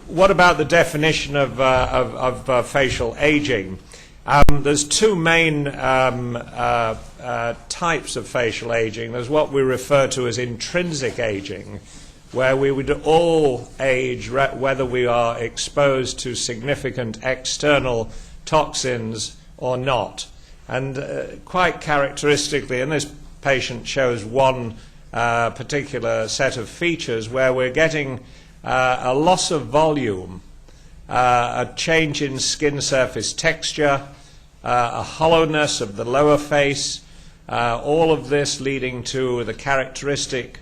what about the definition of facial aging? There's two main types of facial aging. There's what we refer to as intrinsic aging, where we would all age whether we are exposed to significant external toxins or not. And quite characteristically, and this patient shows one particular set of features where we're getting a loss of volume, a change in skin surface texture, a hollowness of the lower face, all of this leading to the characteristic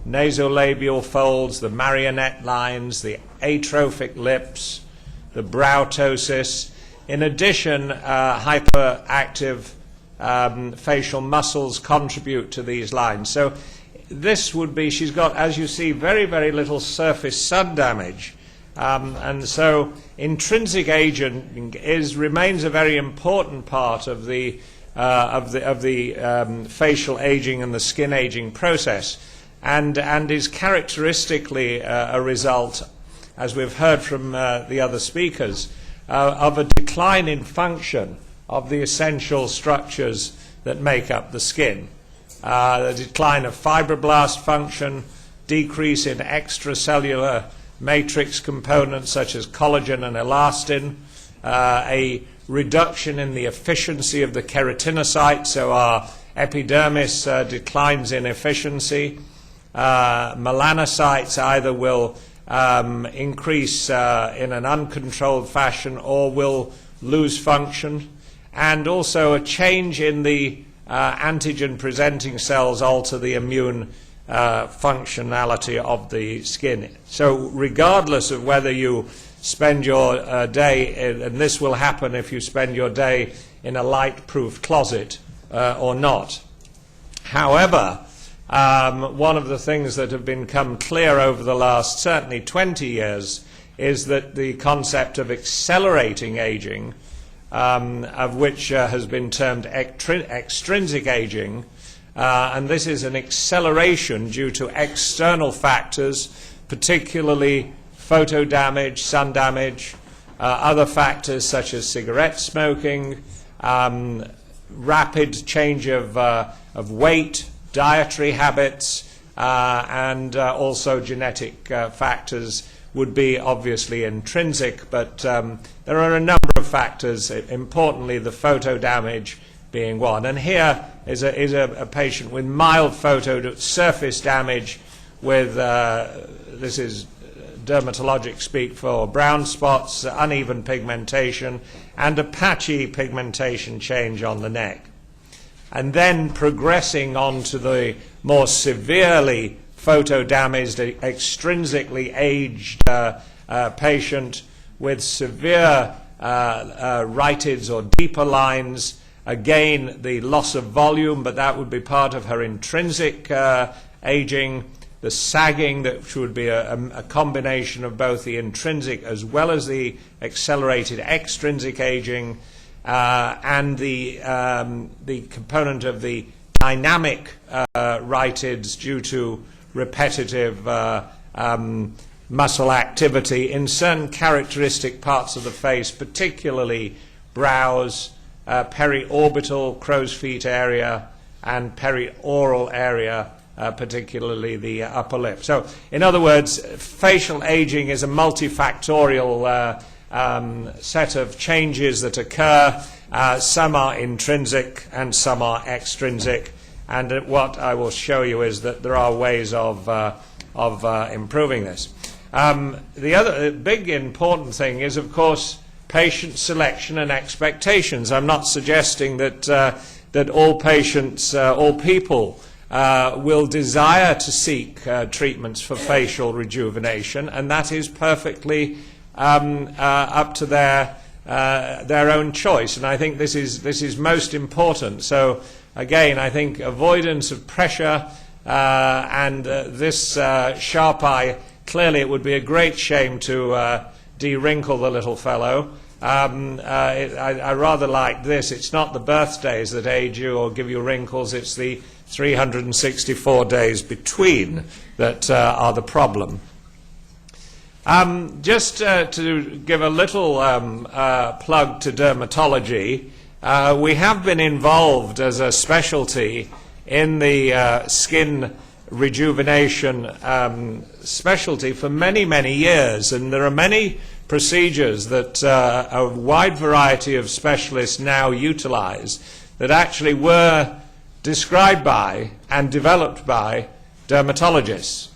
nasolabial folds, the marionette lines, the atrophic lips, the brow ptosis. In addition, hyperactive facial muscles contribute to these lines. So this would be, she's got, as you see, very, very little surface sun damage. And so intrinsic aging remains a very important part of the facial aging and the skin aging process, and is characteristically a result, as we've heard from the other speakers, of a decline in function of the essential structures that make up the skin. The decline of fibroblast function, decrease in extracellular matrix components such as collagen and elastin, a reduction in the efficiency of the keratinocyte, so our epidermis declines in efficiency. Melanocytes either will increase in an uncontrolled fashion or will lose function, and also a change in the antigen-presenting cells alter the immune functionality of the skin. So regardless of whether you spend your day, and this will happen if you spend your day in a light-proof closet or not. However, one of the things that have become clear over the last certainly 20 years is that the concept of accelerating aging, of which has been termed extrinsic aging, and this is an acceleration due to external factors, particularly photo damage, sun damage, other factors such as cigarette smoking, rapid change of weight, dietary habits, and also genetic factors would be obviously intrinsic, but there are a number of factors, importantly the photo damage being one. And here is a patient with mild photo surface damage with, this is dermatologic speak for brown spots, uneven pigmentation, and a patchy pigmentation change on the neck. And then progressing on to the more severely photo-damaged, extrinsically aged patient with severe rhytids or deeper lines. Again, the loss of volume, but that would be part of her intrinsic aging. The sagging, that would be a combination of both the intrinsic as well as the accelerated extrinsic aging, and the component of the dynamic rhytids due to repetitive muscle activity in certain characteristic parts of the face, particularly brows, periorbital crow's feet area, and perioral area, particularly the upper lip. So, in other words, facial aging is a multifactorial set of changes that occur. Some are intrinsic and some are extrinsic. And what I will show you is that there are ways of improving this. The other big important thing is, of course, patient selection and expectations. I'm not suggesting that all patients, all people will desire to seek treatments for facial rejuvenation, and that is perfectly up to their own choice. And I think this is most important. So again, I think avoidance of pressure and this sharp eye. Clearly, it would be a great shame to de-wrinkle the little fellow. I rather like this. It's not the birthdays that age you or give you wrinkles. It's the 364 days between that are the problem. Just to give a little plug to dermatology, we have been involved as a specialty in the skin rejuvenation specialty for many, many years, and there are many procedures that a wide variety of specialists now utilize that actually were described by and developed by dermatologists.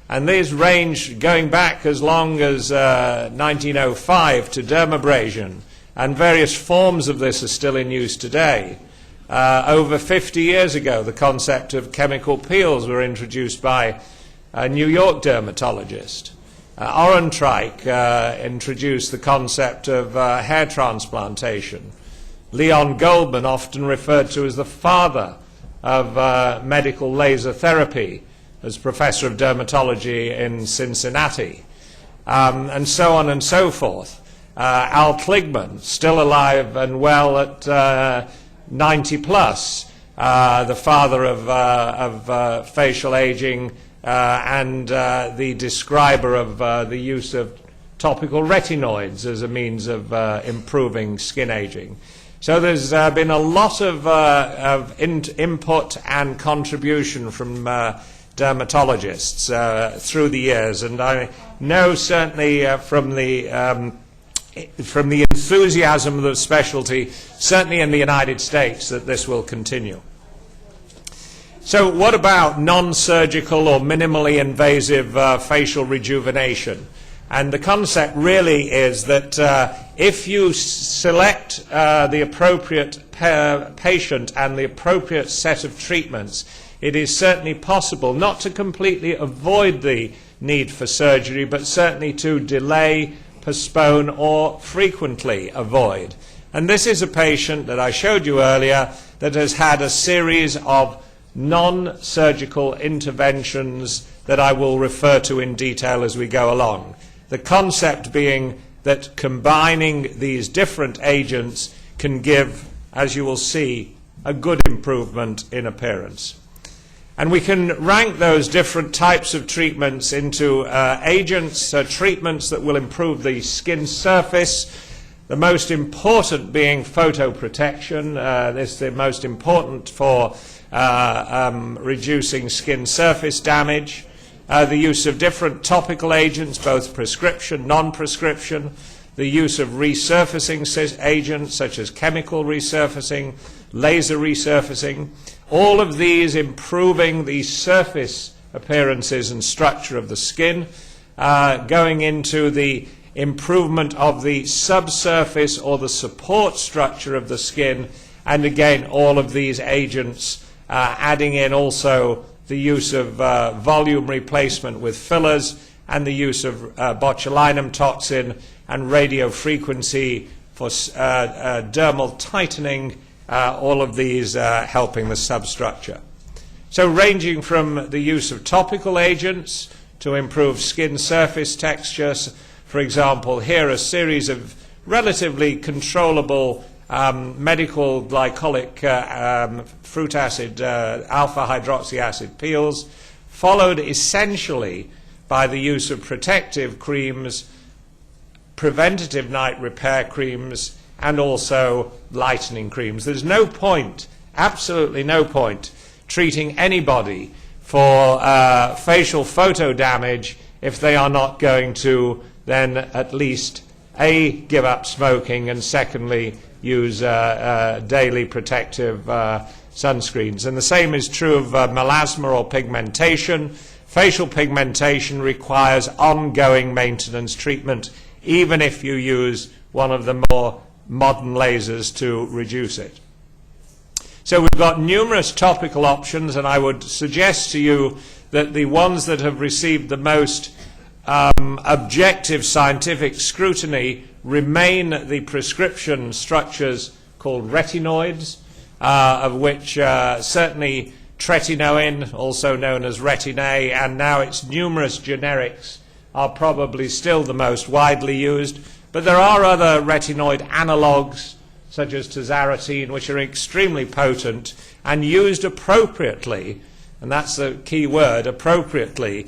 And these range going back as long as 1905 to dermabrasion, and various forms of this are still in use today. Over 50 years ago, the concept of chemical peels were introduced by a New York dermatologist. Orentreich introduced the concept of hair transplantation. Leon Goldman, often referred to as the father of medical laser therapy, as professor of dermatology in Cincinnati, and so on and so forth. Al Kligman, still alive and well at 90 plus, the father of facial aging and the describer of the use of topical retinoids as a means of improving skin aging. So there's been a lot of input and contribution from dermatologists through the years, and I know certainly from the enthusiasm of the specialty, certainly in the United States, that this will continue. So what about non-surgical or minimally invasive facial rejuvenation? And the concept really is that if you select the appropriate patient and the appropriate set of treatments, it is certainly possible not to completely avoid the need for surgery, but certainly to delay, postpone, or frequently avoid. And this is a patient that I showed you earlier that has had a series of non-surgical interventions that I will refer to in detail as we go along. The concept being that combining these different agents can give, as you will see, a good improvement in appearance. And we can rank those different types of treatments into agents, treatments that will improve the skin surface, the most important being photoprotection. This is the most important for reducing skin surface damage. The use of different topical agents, both prescription, non-prescription, the use of resurfacing agents such as chemical resurfacing, laser resurfacing, all of these improving the surface appearances and structure of the skin, going into the improvement of the subsurface or the support structure of the skin, and again all of these agents adding in also the use of volume replacement with fillers and the use of botulinum toxin and radiofrequency for dermal tightening, all of these helping the substructure. So ranging from the use of topical agents to improve skin surface textures, for example, here a series of relatively controllable medical glycolic fruit acid, alpha hydroxy acid peels, followed essentially by the use of protective creams, preventative night repair creams, and also lightening creams. There's no point, absolutely no point, treating anybody for facial photo damage if they are not going to then at least A, give up smoking, and secondly, use daily protective sunscreens. And the same is true of melasma or pigmentation. Facial pigmentation requires ongoing maintenance treatment, even if you use one of the more modern lasers to reduce it. So we've got numerous topical options, and I would suggest to you that the ones that have received the most objective scientific scrutiny remain the prescription structures called retinoids, of which certainly tretinoin, also known as Retin-A, and now its numerous generics are probably still the most widely used. But there are other retinoid analogues, such as tazarotene, which are extremely potent and used appropriately, and that's the key word, appropriately,